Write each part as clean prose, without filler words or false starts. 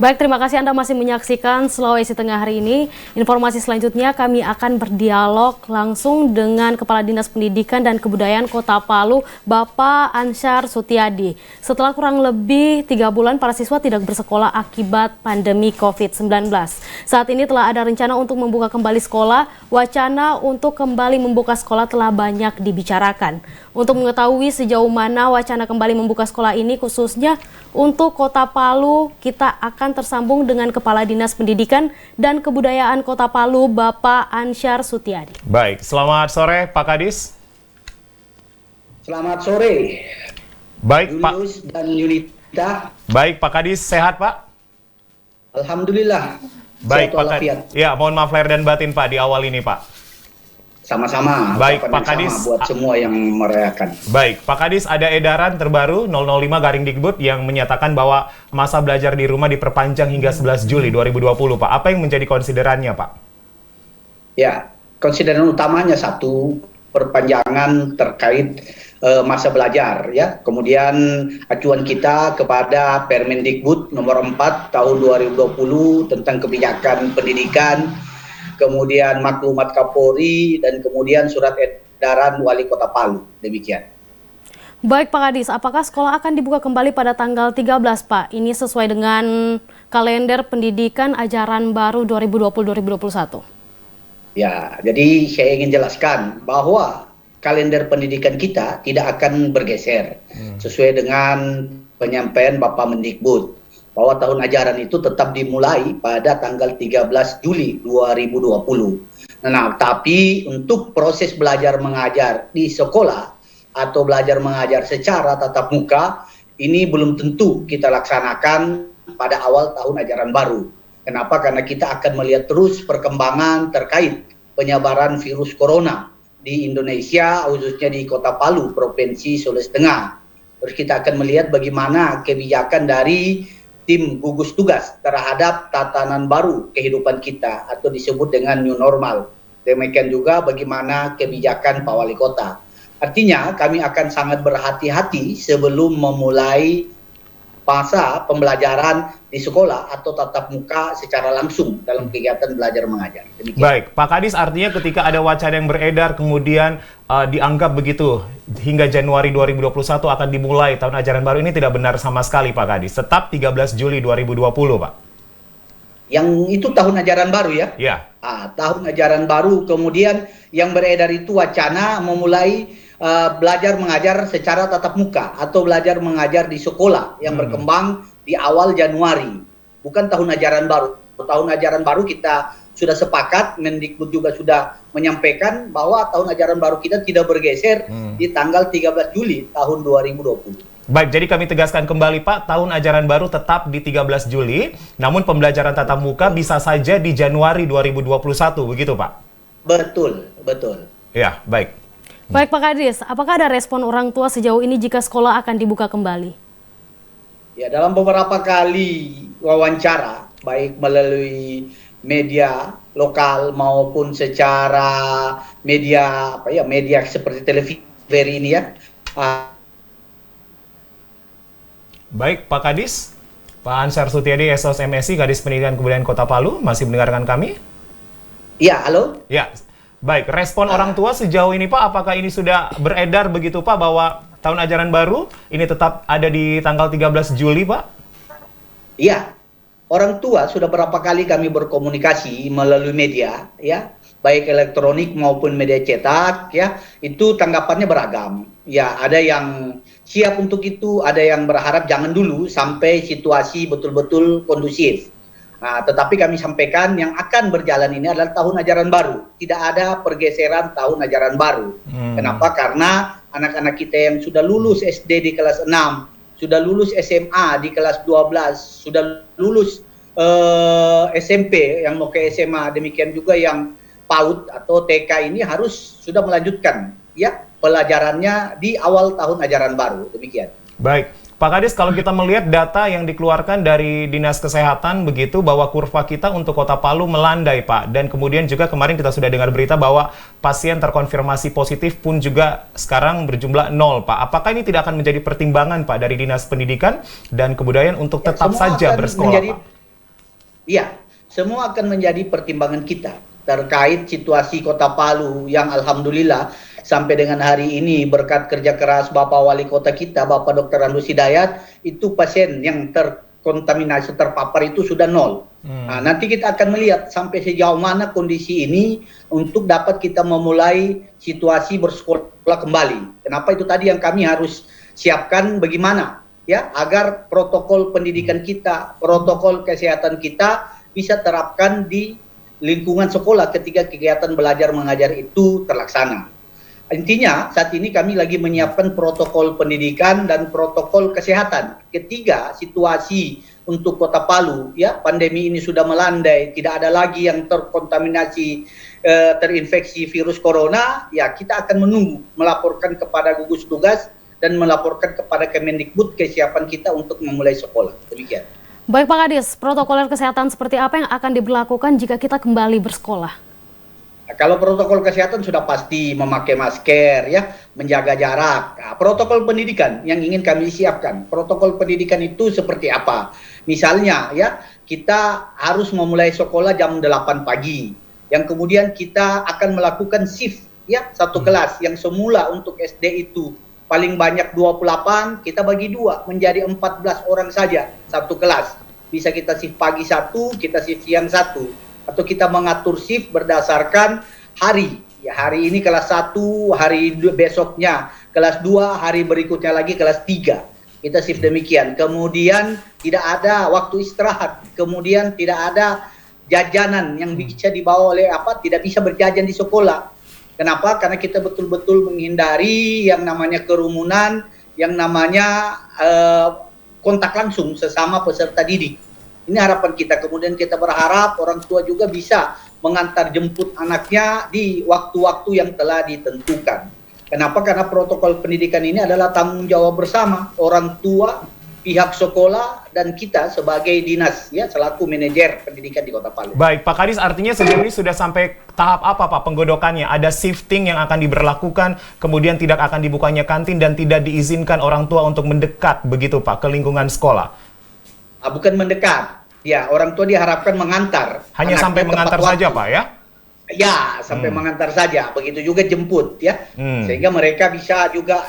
Baik, terima kasih Anda masih menyaksikan Sulawesi Tengah hari ini. Informasi selanjutnya kami akan berdialog langsung dengan Kepala Dinas Pendidikan dan Kebudayaan Kota Palu, Bapak Ansyar Sutiadi. Setelah kurang lebih 3 bulan para siswa tidak bersekolah akibat pandemi COVID-19. Saat ini telah ada rencana untuk membuka kembali sekolah. Wacana untuk kembali membuka sekolah telah banyak dibicarakan. Untuk mengetahui sejauh mana wacana kembali membuka sekolah ini khususnya untuk Kota Palu, kita akan tersambung dengan Kepala Dinas Pendidikan dan Kebudayaan Kota Palu, Bapak Ansyar Sutiadi. Baik, selamat sore Pak Kadis. Selamat sore. Baik Julius Pak. Dan Yunita. Baik Pak Kadis, sehat Pak? Alhamdulillah. Baik Sehat Pak walafiat. Kadis. Ya, mohon maaf lahir dan batin Pak di awal ini Pak. Sama-sama. Baik Ucapan Pak yang Kadis. sama buat semua yang merayakan. Baik Pak Kadis, ada edaran terbaru 005/Dikbud yang menyatakan bahwa masa belajar di rumah diperpanjang hingga 11 Juli 2020 Pak. Apa yang menjadi konsiderannya Pak? Ya, konsideran utamanya satu, perpanjangan terkait masa belajar ya. Kemudian acuan kita kepada Permendikbud nomor 4 tahun 2020 tentang kebijakan pendidikan, kemudian maklumat Kapolri, dan kemudian surat edaran Wali Kota Palu. Demikian. Baik Pak Kadis, apakah sekolah akan dibuka kembali pada tanggal 13 Pak? Ini sesuai dengan kalender pendidikan ajaran baru 2020-2021. Ya, jadi saya ingin jelaskan bahwa kalender pendidikan kita tidak akan bergeser sesuai dengan penyampaian Bapak Mendikbud bahwa tahun ajaran itu tetap dimulai pada tanggal 13 Juli 2020. Nah, tapi untuk proses belajar mengajar di sekolah atau belajar mengajar secara tatap muka ini belum tentu kita laksanakan pada awal tahun ajaran baru. Kenapa? Karena kita akan melihat terus perkembangan terkait penyebaran virus corona di Indonesia, khususnya di Kota Palu, Provinsi Sulawesi Tengah. Terus kita akan melihat bagaimana kebijakan dari tim gugus tugas terhadap tatanan baru kehidupan kita atau disebut dengan new normal. Demikian juga bagaimana kebijakan Pak Wali Kota. Artinya kami akan sangat berhati-hati sebelum memulai masa pembelajaran di sekolah atau tatap muka secara langsung dalam kegiatan belajar mengajar. Demikian. Baik, Pak Kadis, artinya ketika ada wacana yang beredar kemudian dianggap begitu hingga Januari 2021 akan dimulai tahun ajaran baru, ini tidak benar sama sekali Pak Kadis. Tetap 13 Juli 2020 Pak. Yang itu tahun ajaran baru ya? Ya. Tahun ajaran baru, kemudian yang beredar itu wacana memulai belajar mengajar secara tatap muka atau belajar mengajar di sekolah yang berkembang di awal Januari. Bukan tahun ajaran baru. Tahun ajaran baru kita sudah sepakat, Mendikbud juga sudah menyampaikan bahwa tahun ajaran baru kita tidak bergeser di tanggal 13 Juli tahun 2020. Baik, jadi kami tegaskan kembali Pak, tahun ajaran baru tetap di 13 Juli, namun pembelajaran tatap muka bisa saja di Januari 2021, begitu Pak? Betul, betul. Ya, baik. Baik Pak Kadis, apakah ada respon orang tua sejauh ini jika sekolah akan dibuka kembali? Ya, dalam beberapa kali wawancara, baik melalui media lokal maupun secara media media seperti televisi ini ya. Baik, Pak Kadis, Pak Ansyar Sutiadi, SOS MSI, Kadis Pendidikan Kebudayaan Kota Palu, masih mendengarkan kami? Ya, halo? Ya, baik. Respon orang tua sejauh ini Pak, apakah ini sudah beredar begitu Pak, bahwa tahun ajaran baru ini tetap ada di tanggal 13 Juli Pak? Iya, orang tua sudah berapa kali kami berkomunikasi melalui media, ya, baik elektronik maupun media cetak, ya, itu tanggapannya beragam. Ya, ada yang siap untuk itu, ada yang berharap jangan dulu sampai situasi betul-betul kondusif. Nah, tetapi kami sampaikan yang akan berjalan ini adalah tahun ajaran baru. Tidak ada pergeseran tahun ajaran baru. Kenapa? Karena anak-anak kita yang sudah lulus SD di kelas 6, sudah lulus SMA di kelas 12, sudah lulus SMP yang mau ke SMA, demikian juga yang PAUD atau TK ini harus sudah melanjutkan ya pelajarannya di awal tahun ajaran baru. Demikian. Baik. Pak Kadis, kalau kita melihat data yang dikeluarkan dari Dinas Kesehatan begitu bahwa kurva kita untuk Kota Palu melandai Pak, dan kemudian juga kemarin kita sudah dengar berita bahwa pasien terkonfirmasi positif pun juga sekarang berjumlah 0 Pak. Apakah ini tidak akan menjadi pertimbangan Pak dari Dinas Pendidikan dan Kebudayaan untuk tetap saja bersekolah Pak? Iya, semua akan menjadi pertimbangan kita terkait situasi Kota Palu yang alhamdulillah sampai dengan hari ini berkat kerja keras Bapak Wali Kota kita, Bapak Dr. Andus Hidayat, itu pasien yang terkontaminasi, terpapar itu sudah nol. Nah, nanti kita akan melihat sampai sejauh mana kondisi ini untuk dapat kita memulai situasi bersekolah kembali. Kenapa itu tadi yang kami harus siapkan bagaimana ya agar protokol pendidikan kita, protokol kesehatan kita bisa terapkan di lingkungan sekolah ketika kegiatan belajar mengajar itu terlaksana. Intinya saat ini kami lagi menyiapkan protokol pendidikan dan protokol kesehatan. Ketiga, situasi untuk Kota Palu ya, pandemi ini sudah melandai, tidak ada lagi yang terkontaminasi terinfeksi virus corona, ya kita akan menunggu melaporkan kepada gugus tugas dan melaporkan kepada Kemendikbud kesiapan kita untuk memulai sekolah. Demikian. Baik Pak Kadis, protokol kesehatan seperti apa yang akan diberlakukan jika kita kembali bersekolah? Nah, kalau protokol kesehatan sudah pasti memakai masker, ya, menjaga jarak. Nah, protokol pendidikan yang ingin kami siapkan, protokol pendidikan itu seperti apa? Misalnya, ya, kita harus memulai sekolah jam 8 pagi, yang kemudian kita akan melakukan shift, ya, satu kelas yang semula untuk SD itu paling banyak 28, kita bagi dua menjadi 14 orang saja satu kelas. Bisa kita shift pagi satu, kita shift siang satu. Atau kita mengatur shift berdasarkan hari. Ya, hari ini kelas 1, hari besoknya kelas 2, hari berikutnya lagi kelas 3. Kita shift demikian. Kemudian tidak ada waktu istirahat. Kemudian tidak ada jajanan yang bisa dibawa oleh tidak bisa berjajan di sekolah. Kenapa? Karena kita betul-betul menghindari yang namanya kerumunan, yang namanya kontak langsung sesama peserta didik. Ini harapan kita. Kemudian kita berharap orang tua juga bisa mengantar jemput anaknya di waktu-waktu yang telah ditentukan. Kenapa? Karena protokol pendidikan ini adalah tanggung jawab bersama orang tua, pihak sekolah, dan kita sebagai dinas, ya, selaku manajer pendidikan di Kota Palu. Baik, Pak Kadis, artinya sejauh ini sudah sampai tahap apa Pak penggodokannya? Ada shifting yang akan diberlakukan, kemudian tidak akan dibukanya kantin dan tidak diizinkan orang tua untuk mendekat begitu Pak ke lingkungan sekolah? Bukan mendekat, ya, orang tua diharapkan mengantar. Hanya sampai mengantar saja Pak, ya? Ya, sampai mengantar saja. Begitu juga jemput, ya, sehingga mereka bisa juga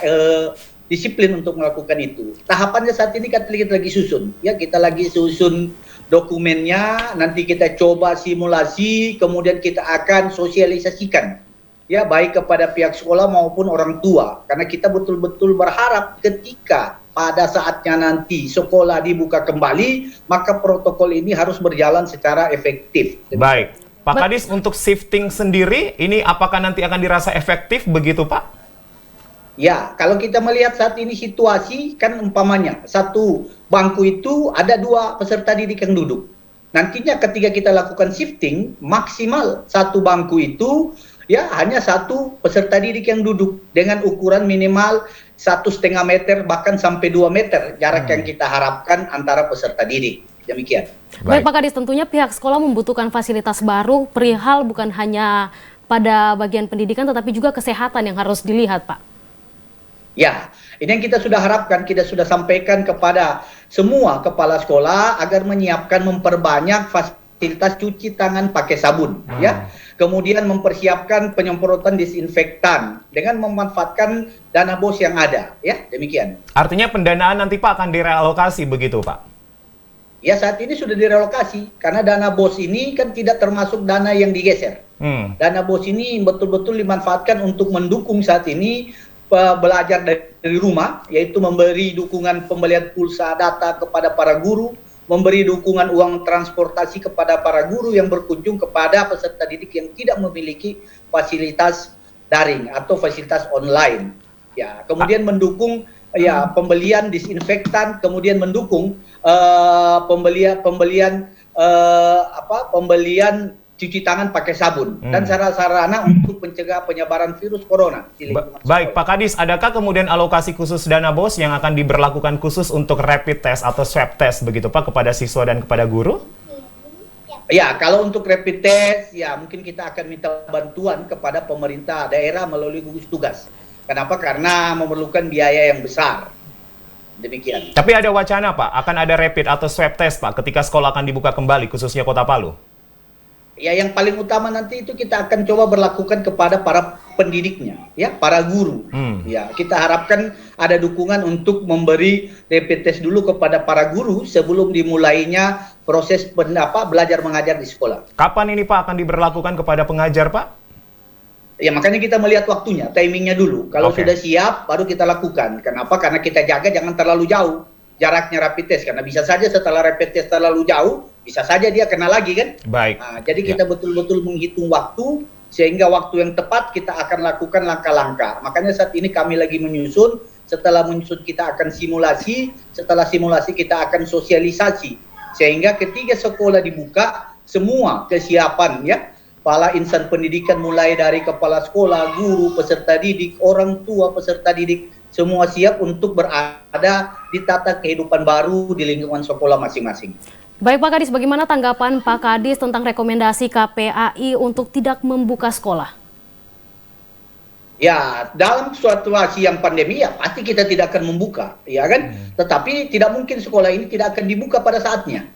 disiplin untuk melakukan itu. Tahapannya saat ini kita lagi susun, ya, kita lagi susun dokumennya, nanti kita coba simulasi, kemudian kita akan sosialisasikan, ya, baik kepada pihak sekolah maupun orang tua, karena kita betul-betul berharap ketika pada saatnya nanti sekolah dibuka kembali, maka protokol ini harus berjalan secara efektif. Baik, Pak Kadis, untuk shifting sendiri, ini apakah nanti akan dirasa efektif begitu Pak? Ya, kalau kita melihat saat ini situasi, kan umpamanya satu bangku itu ada 2 peserta didik yang duduk. Nantinya ketika kita lakukan shifting, maksimal satu bangku itu ya hanya 1 peserta didik yang duduk dengan ukuran minimal 1,5 meter bahkan sampai 2 meter jarak yang kita harapkan antara peserta didik. Demikian. Baik Pak Kadis, tentunya pihak sekolah membutuhkan fasilitas baru, perihal bukan hanya pada bagian pendidikan tetapi juga kesehatan yang harus dilihat Pak. Ya, ini yang kita sudah harapkan, kita sudah sampaikan kepada semua kepala sekolah agar menyiapkan, memperbanyak fasilitas cuci tangan pakai sabun, ya. Kemudian mempersiapkan penyemprotan disinfektan dengan memanfaatkan dana BOS yang ada, ya, demikian. Artinya pendanaan nanti Pak akan direlokasi begitu Pak? Ya, saat ini sudah direlokasi karena dana BOS ini kan tidak termasuk dana yang digeser. Dana BOS ini betul-betul dimanfaatkan untuk mendukung saat ini belajar dari rumah, yaitu memberi dukungan pembelian pulsa data kepada para guru, memberi dukungan uang transportasi kepada para guru yang berkunjung kepada peserta didik yang tidak memiliki fasilitas daring atau fasilitas online. Ya, kemudian mendukung ya pembelian disinfektan, kemudian mendukung pembelian cuci tangan pakai sabun dan sarana-sarana untuk mencegah penyebaran virus corona. Baik, Pak Kadis, adakah kemudian alokasi khusus dana BOS yang akan diberlakukan khusus untuk rapid test atau swab test begitu Pak kepada siswa dan kepada guru? Ya, kalau untuk rapid test, ya mungkin kita akan minta bantuan kepada pemerintah daerah melalui gugus tugas. Kenapa? Karena memerlukan biaya yang besar. Demikian. Tapi ada wacana Pak, akan ada rapid atau swab test Pak ketika sekolah akan dibuka kembali, khususnya Kota Palu? Ya, yang paling utama nanti itu kita akan coba berlakukan kepada para pendidiknya, ya, para guru. Ya, kita harapkan ada dukungan untuk memberi rapid test dulu kepada para guru sebelum dimulainya proses belajar mengajar di sekolah. Kapan ini Pak akan diberlakukan kepada pengajar Pak? Ya, makanya kita melihat waktunya, timingnya dulu. Kalau Oke. sudah siap, baru kita lakukan. Kenapa? Karena kita jaga jangan terlalu jauh jaraknya rapid test. Karena bisa saja setelah rapid test terlalu jauh, bisa saja dia kena lagi kan? Baik. Nah, jadi kita betul-betul menghitung waktu, sehingga waktu yang tepat kita akan lakukan langkah-langkah. Makanya saat ini kami lagi menyusun, setelah menyusun kita akan simulasi, setelah simulasi kita akan sosialisasi. Sehingga ketika sekolah dibuka, semua kesiapan ya, kepala insan pendidikan mulai dari kepala sekolah, guru, peserta didik, orang tua peserta didik, semua siap untuk berada di tata kehidupan baru di lingkungan sekolah masing-masing. Baik Pak Kadis, bagaimana tanggapan Pak Kadis tentang rekomendasi KPAI untuk tidak membuka sekolah? Ya, dalam situasi yang pandemi ya pasti kita tidak akan membuka, ya kan? Tetapi tidak mungkin sekolah ini tidak akan dibuka pada saatnya.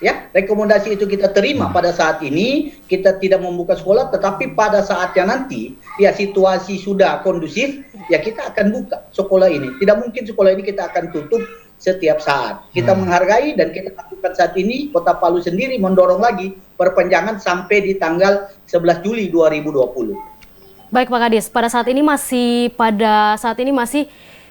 Ya, rekomendasi itu kita terima pada saat ini, kita tidak membuka sekolah, tetapi pada saatnya nanti, ya situasi sudah kondusif, ya kita akan buka sekolah ini. Tidak mungkin sekolah ini kita akan tutup setiap saat. Kita menghargai dan kita lakukan saat ini, Kota Palu sendiri mendorong lagi perpanjangan sampai di tanggal 11 Juli 2020. Baik Pak Kadis, pada saat ini masih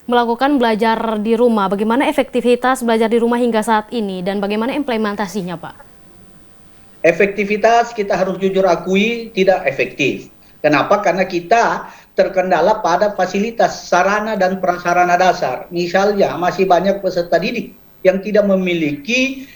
melakukan belajar di rumah. Bagaimana efektivitas belajar di rumah hingga saat ini dan bagaimana implementasinya, Pak? Efektivitas kita harus jujur akui tidak efektif. Kenapa? Karena kita terkendala pada fasilitas sarana dan prasarana dasar. Misalnya masih banyak peserta didik yang tidak memiliki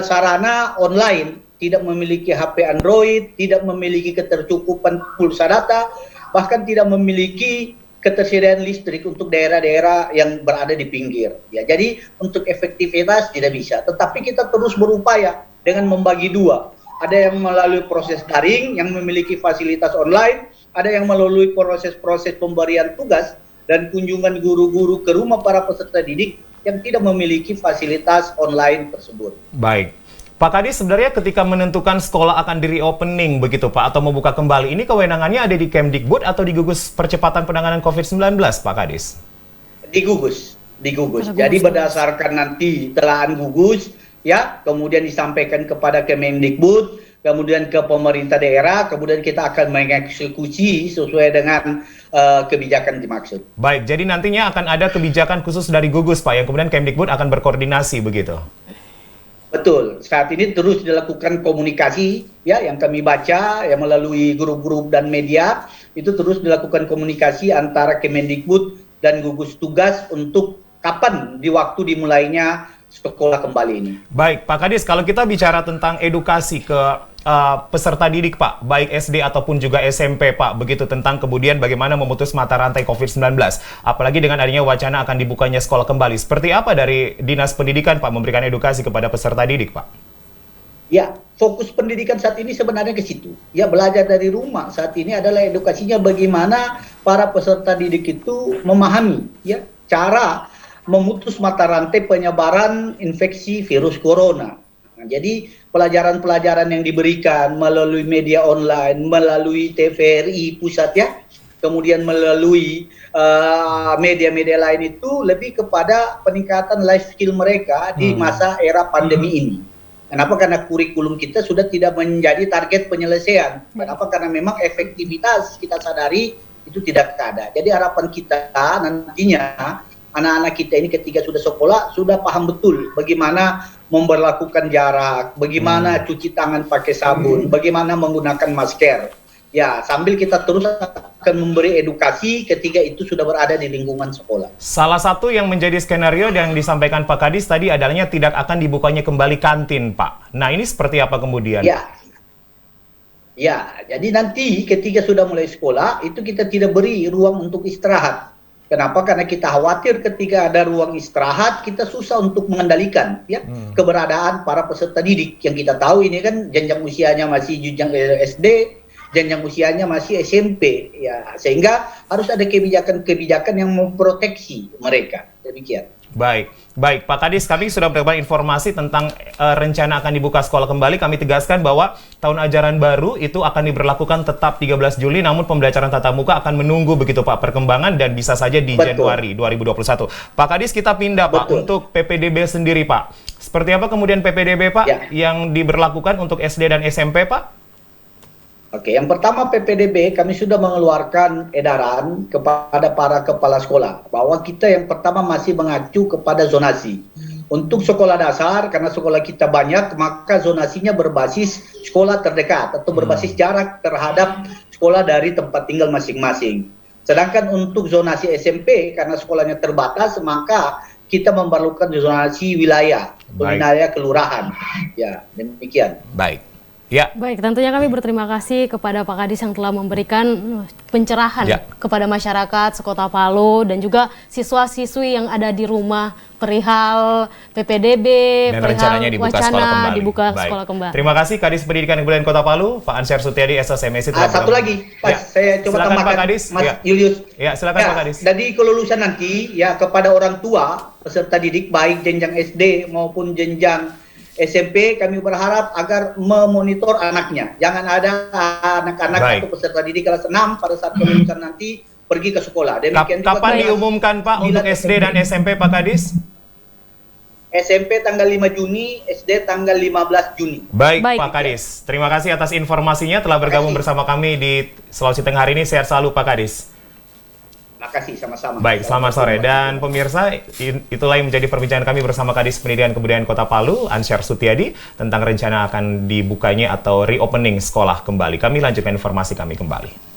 sarana online, tidak memiliki HP Android, tidak memiliki ketercukupan pulsa data, bahkan tidak memiliki ketersediaan listrik untuk daerah-daerah yang berada di pinggir. Ya, jadi untuk efektivitas tidak bisa. Tetapi kita terus berupaya dengan membagi dua. Ada yang melalui proses daring yang memiliki fasilitas online, ada yang melalui proses-proses pemberian tugas dan kunjungan guru-guru ke rumah para peserta didik yang tidak memiliki fasilitas online tersebut. Baik. Pak Kadis, sebenarnya ketika menentukan sekolah akan di-reopening begitu Pak, atau membuka kembali, ini kewenangannya ada di Kemdikbud atau di Gugus Percepatan Penanganan COVID-19 Pak Kadis? Di gugus. Jadi berdasarkan nanti telahan gugus, ya, kemudian disampaikan kepada Kemendikbud, kemudian ke pemerintah daerah, kemudian kita akan mengeksekusi sesuai dengan kebijakan dimaksud. Baik, jadi nantinya akan ada kebijakan khusus dari gugus Pak, yang kemudian Kemdikbud akan berkoordinasi begitu? Betul, saat ini terus dilakukan komunikasi ya yang kami baca ya melalui grup-grup dan media, itu terus dilakukan komunikasi antara Kemendikbud dan gugus tugas untuk kapan di waktu dimulainya sekolah kembali ini. Baik, Pak Kadis, kalau kita bicara tentang edukasi ke peserta didik Pak, baik SD ataupun juga SMP Pak, begitu tentang kemudian bagaimana memutus mata rantai COVID-19, apalagi dengan adanya wacana akan dibukanya sekolah kembali. Seperti apa dari Dinas Pendidikan Pak memberikan edukasi kepada peserta didik Pak? Ya, fokus pendidikan saat ini sebenarnya ke situ. Ya, belajar dari rumah saat ini adalah edukasinya bagaimana para peserta didik itu memahami ya cara memutus mata rantai penyebaran infeksi virus corona. Nah, jadi pelajaran-pelajaran yang diberikan melalui media online, melalui TVRI pusat ya, kemudian melalui media-media lain itu lebih kepada peningkatan life skill mereka di masa era pandemi ini. Kenapa? Karena kurikulum kita sudah tidak menjadi target penyelesaian. Kenapa? Karena memang efektivitas kita sadari itu tidak ada. Jadi harapan kita nantinya anak-anak kita ini ketika sudah sekolah sudah paham betul bagaimana memberlakukan jarak, bagaimana cuci tangan pakai sabun, bagaimana menggunakan masker. Ya, sambil kita terus akan memberi edukasi ketika itu sudah berada di lingkungan sekolah. Salah satu yang menjadi skenario yang disampaikan Pak Kadis tadi adanya tidak akan dibukanya kembali kantin, Pak. Nah, ini seperti apa kemudian? Ya, jadi nanti ketika sudah mulai sekolah, itu kita tidak beri ruang untuk istirahat. Kenapa? Karena kita khawatir ketika ada ruang istirahat, kita susah untuk mengendalikan ya keberadaan para peserta didik. Yang kita tahu ini kan jenjang usianya masih jenjang SD, jenjang usianya masih SMP, ya, sehingga harus ada kebijakan-kebijakan yang memproteksi mereka. Demikian. Baik, baik Pak Kadis, kami sudah mendapatkan informasi tentang rencana akan dibuka sekolah kembali. Kami tegaskan bahwa tahun ajaran baru itu akan diberlakukan tetap 13 Juli, namun pembelajaran tatap muka akan menunggu begitu Pak perkembangan dan bisa saja di Januari 2021. Pak Kadis, kita pindah Pak untuk PPDB sendiri Pak. Seperti apa kemudian PPDB Pak yang diberlakukan untuk SD dan SMP Pak? Oke, yang pertama PPDB kami sudah mengeluarkan edaran kepada para kepala sekolah bahwa kita yang pertama masih mengacu kepada zonasi. Untuk sekolah dasar, karena sekolah kita banyak, maka zonasinya berbasis sekolah terdekat atau berbasis jarak terhadap sekolah dari tempat tinggal masing-masing. Sedangkan untuk zonasi SMP, karena sekolahnya terbatas, maka kita memerlukan zonasi wilayah, wilayah kelurahan. Ya, demikian. Baik. Ya. Baik, tentunya kami berterima kasih kepada Pak Kadis yang telah memberikan pencerahan kepada masyarakat sekota Palu dan juga siswa-siswi yang ada di rumah perihal PPDB, dan perihal rencananya dibuka sekolah kembali. Terima kasih Kadis Pendidikan dan Kebudayaan Kota Palu, Pak Ansyar Sutiadi, SSMSI. Satu lagi, Pak, saya coba tambahkan, Pak Kadis. Mas Julius. Ya, silakan Pak Kadis. Jadi kelulusan nanti ya kepada orang tua peserta didik baik jenjang SD maupun jenjang SMP, kami berharap agar memonitor anaknya. Jangan ada anak-anak atau peserta didik kelas 6 pada saat kelulusan nanti pergi ke sekolah. Demikian kapan diumumkan Pak untuk SD dan SMP Pak Kadis? SMP tanggal 5 Juni, SD tanggal 15 Juni. Baik Pak Kadis, terima kasih atas informasinya telah bergabung bersama kami di Sulawesi Tengah hari ini. Sehat selalu Pak Kadis. Terima kasih, sama-sama. Baik, selamat sore. Dan pemirsa, itulah yang menjadi perbincangan kami bersama Kadis Pendidikan Kebudayaan Kota Palu, Ansyar Sutiadi, tentang rencana akan dibukanya atau reopening sekolah kembali. Kami lanjutkan informasi kami kembali.